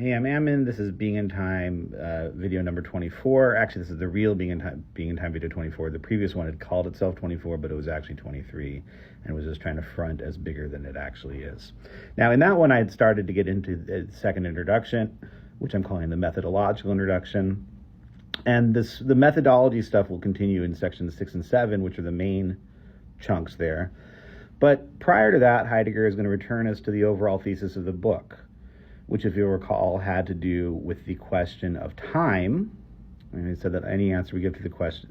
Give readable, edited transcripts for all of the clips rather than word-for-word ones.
Hey, I'm Ammon. This is Being in Time video number 24. Actually, this is the real Being in Time video 24. The previous one had called itself 24, but it was actually 23 and was just trying to front as bigger than it actually is. Now, in that one, I had started to get into the second introduction, which I'm calling the methodological introduction. And the methodology stuff will continue in sections 6 and 7, which are the main chunks there. But prior to that, Heidegger is going to return us to the overall thesis of the book, which, if you'll recall, had to do with the question of time. And he said that any answer we give to the question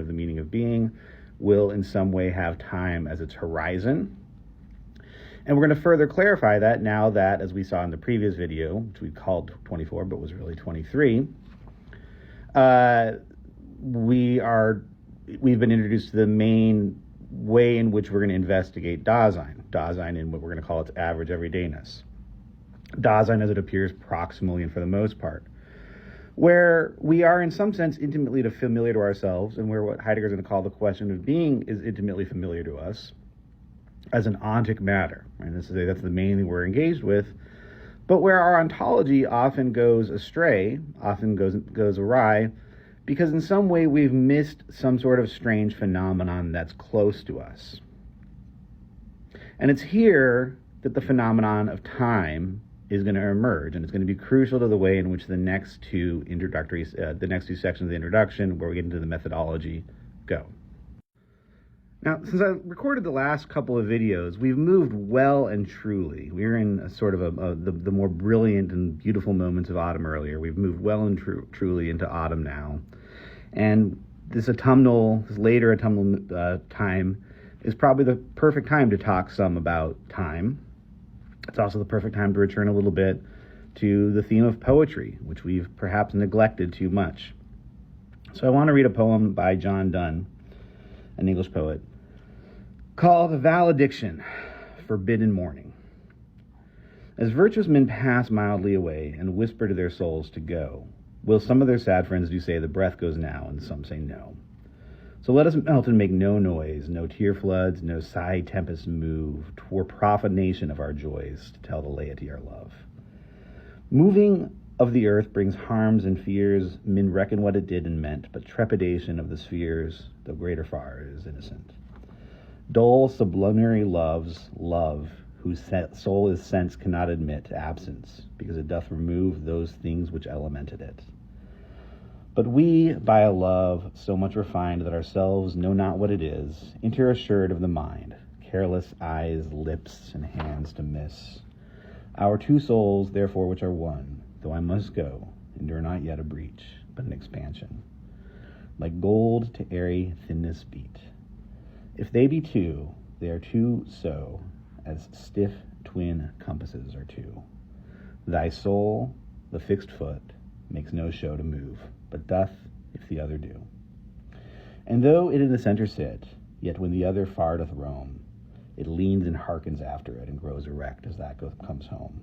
of the meaning of being will in some way have time as its horizon. And we're going to further clarify that now that, as we saw in the previous video, which we called 24 but was really 23, we've been introduced to the main way in which we're going to investigate Dasein in what we're going to call its average everydayness. Dasein as it appears proximally and for the most part, where we are in some sense intimately familiar to ourselves, and where what Heidegger is going to call the question of being is intimately familiar to us as an ontic matter. And that's the main thing we're engaged with, but where our ontology often goes astray, often goes awry, because in some way we've missed some sort of strange phenomenon that's close to us. And it's here that the phenomenon of time is going to emerge, and it's going to be crucial to the way in which the next two sections of the introduction, where we get into the methodology, go. Now, since I recorded the last couple of videos, we've moved well and truly. We were in a sort of the more brilliant and beautiful moments of autumn earlier. We've moved well and truly into autumn now, and this later autumnal time is probably the perfect time to talk some about time. It's also the perfect time to return a little bit to the theme of poetry, which we've perhaps neglected too much. So I want to read a poem by John Donne, an English poet, called The Valediction, Forbidden Morning. As virtuous men pass mildly away and whisper to their souls to go, will some of their sad friends do say the breath goes now, and some say no. So let us melt and make no noise, no tear floods, no sigh tempests move, 'twere profanation of our joys to tell the laity our love. Moving of the earth brings harms and fears, men reckon what it did and meant, but trepidation of the spheres, though greater far, is innocent. Dull sublunary loves, love, whose soul is sense cannot admit absence, because it doth remove those things which elemented it. But we, by a love so much refined that ourselves know not what it is, enter assured of the mind, careless eyes, lips, and hands to miss. Our two souls, therefore, which are one, though I must go, endure not yet a breach, but an expansion. Like gold to airy thinness beat. If they be two, they are two so, as stiff twin compasses are two. Thy soul, the fixed foot, makes no show to move, but doth if the other do. And though it in the center sit, yet when the other far doth roam, it leans and hearkens after it, and grows erect as that comes home.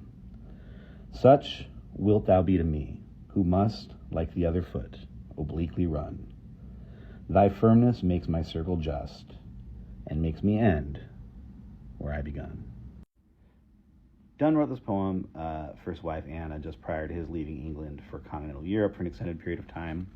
Such wilt thou be to me, who must, like the other foot, obliquely run. Thy firmness makes my circle just, and makes me end where I begun. Donne wrote this poem for his wife Anna just prior to his leaving England for continental Europe for an extended period of time.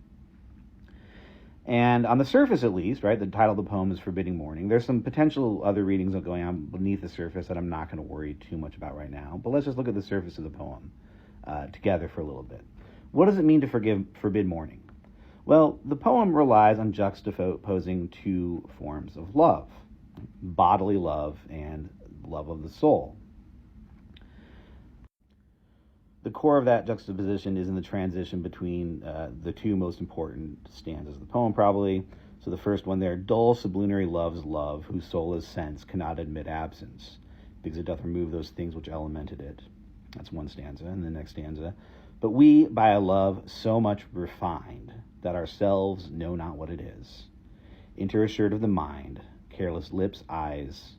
And on the surface, at least, right, the title of the poem is Forbidding Morning. There's some potential other readings going on beneath the surface that I'm not going to worry too much about right now. But let's just look at the surface of the poem together for a little bit. What does it mean to forbid morning? Well, the poem relies on juxtaposing two forms of love, bodily love and love of the soul. The core of that juxtaposition is in the transition between the two most important stanzas of the poem, probably. So the first one there, dull sublunary love's love, whose soul is sense, cannot admit absence, because it doth remove those things which elemented it. That's one stanza. And the next stanza, but we, by a love so much refined, that ourselves know not what it is, enter assured of the mind, careless eyes,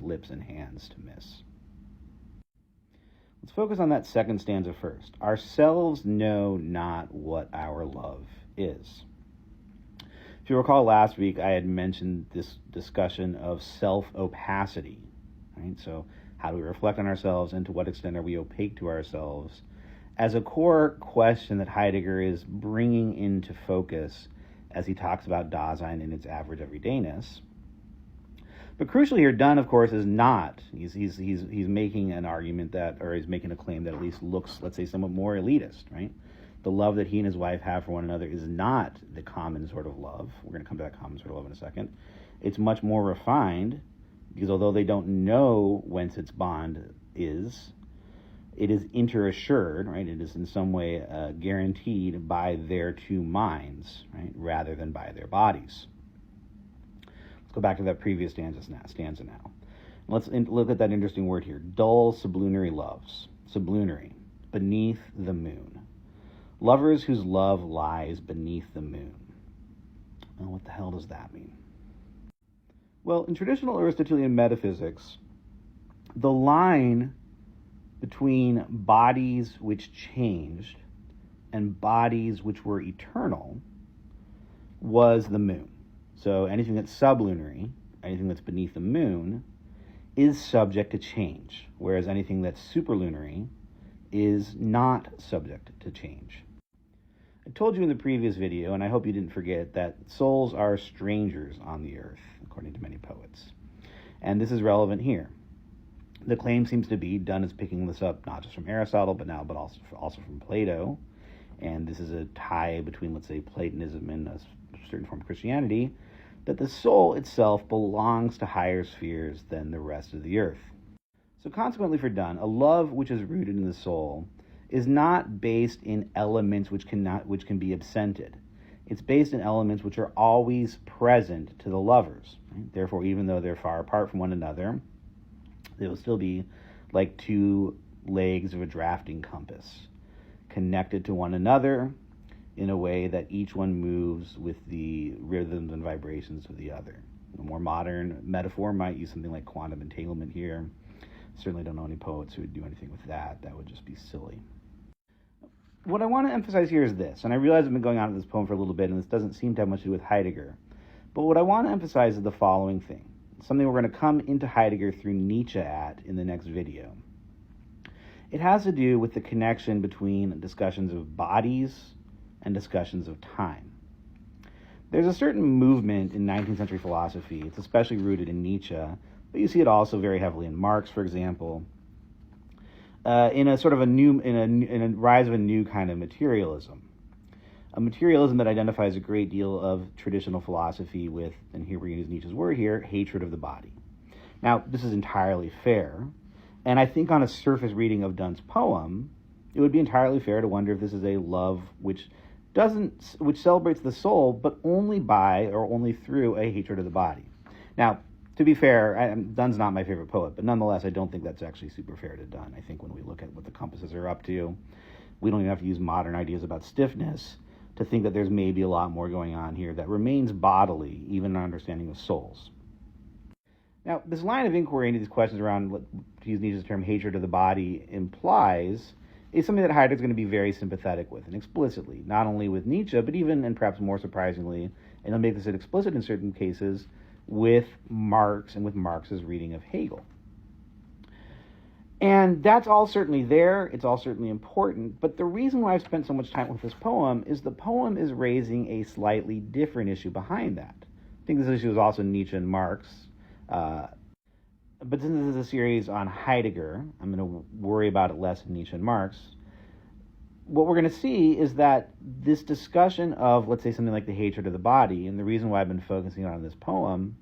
lips, and hands to miss. Let's focus on that second stanza first. Ourselves know not what our love is. If you recall last week, I had mentioned this discussion of self-opacity, right? So How do we reflect on ourselves, and to what extent are we opaque to ourselves, as a core question that Heidegger is bringing into focus as he talks about Dasein and its average everydayness. But crucially here, Dunn, of course, is not. He's making an argument that, or he's making a claim that at least looks, let's say, somewhat more elitist, right? The love that he and his wife have for one another is not the common sort of love. We're going to come to that common sort of love in a second. It's much more refined, because although they don't know whence its bond is, it is interassured, right? It is in some way guaranteed by their two minds, right, rather than by their bodies. Let's go back to that previous stanza now. Let's look at that interesting word here. Dull sublunary loves. Sublunary, beneath the moon. Lovers whose love lies beneath the moon. Well, what the hell does that mean? Well, in traditional Aristotelian metaphysics, the line between bodies which changed and bodies which were eternal was the moon. So anything that's sublunary, anything that's beneath the moon, is subject to change, whereas anything that's superlunary is not subject to change. I told you in the previous video, and I hope you didn't forget, that souls are strangers on the earth, according to many poets. And this is relevant here. The claim seems to be, Dunn is picking this up not just from Aristotle, but also from Plato. And this is a tie between, let's say, Platonism and a certain form of Christianity, that the soul itself belongs to higher spheres than the rest of the earth. So consequently for Dunn, a love which is rooted in the soul is not based in elements which can be absented. It's based in elements which are always present to the lovers. Right? Therefore, even though they're far apart from one another, they will still be like two legs of a drafting compass, connected to one another in a way that each one moves with the rhythms and vibrations of the other. A more modern metaphor might use something like quantum entanglement here. Certainly don't know any poets who would do anything with that. That would just be silly. What I want to emphasize here is this, and I realize I've been going on with this poem for a little bit, and this doesn't seem to have much to do with Heidegger, but what I want to emphasize is the following thing, something we're going to come into Heidegger through Nietzsche in the next video. It has to do with the connection between discussions of bodies and discussions of time. There's a certain movement in 19th century philosophy, it's especially rooted in Nietzsche, but you see it also very heavily in Marx, for example, in a sort of a rise of a new kind of materialism. A materialism that identifies a great deal of traditional philosophy with, and here we're going to use Nietzsche's word here, hatred of the body. Now, this is entirely fair, and I think on a surface reading of Dunn's poem, it would be entirely fair to wonder if this is a love which celebrates the soul, but only by or only through a hatred of the body. Now, to be fair, Dunn's not my favorite poet, but nonetheless, I don't think that's actually super fair to Dunn. I think when we look at what the compasses are up to, we don't even have to use modern ideas about stiffness to think that there's maybe a lot more going on here that remains bodily, even in our understanding of souls. Now, this line of inquiry into these questions around what, to use Nietzsche's term, hatred of the body implies is something that Heidegger's going to be very sympathetic with, and explicitly, not only with Nietzsche, but even, and perhaps more surprisingly, and he'll make this explicit in certain cases, with Marx and with Marx's reading of Hegel. And that's all certainly there, it's all certainly important, but the reason why I've spent so much time with this poem is the poem is raising a slightly different issue behind that. I think this issue is also Nietzsche and Marx, but since this is a series on Heidegger, I'm going to worry about it less in Nietzsche and Marx. What we're going to see is that this discussion of, let's say, something like the hatred of the body, and the reason why I've been focusing on this poem,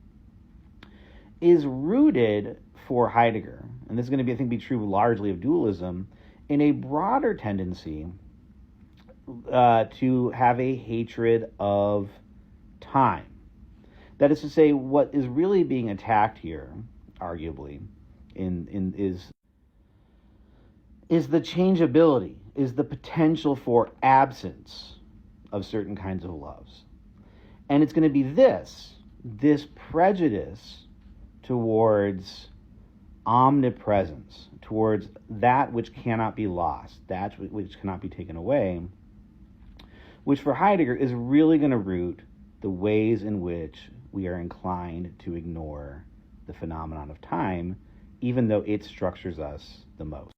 is rooted for Heidegger, and this is going to be, I think, be true largely of dualism, in a broader tendency to have a hatred of time. That is to say, what is really being attacked here, arguably, is the changeability, is the potential for absence of certain kinds of loves. And it's going to be this prejudice towards omnipresence, towards that which cannot be lost, that which cannot be taken away, which for Heidegger is really going to root the ways in which we are inclined to ignore the phenomenon of time even though it structures us the most.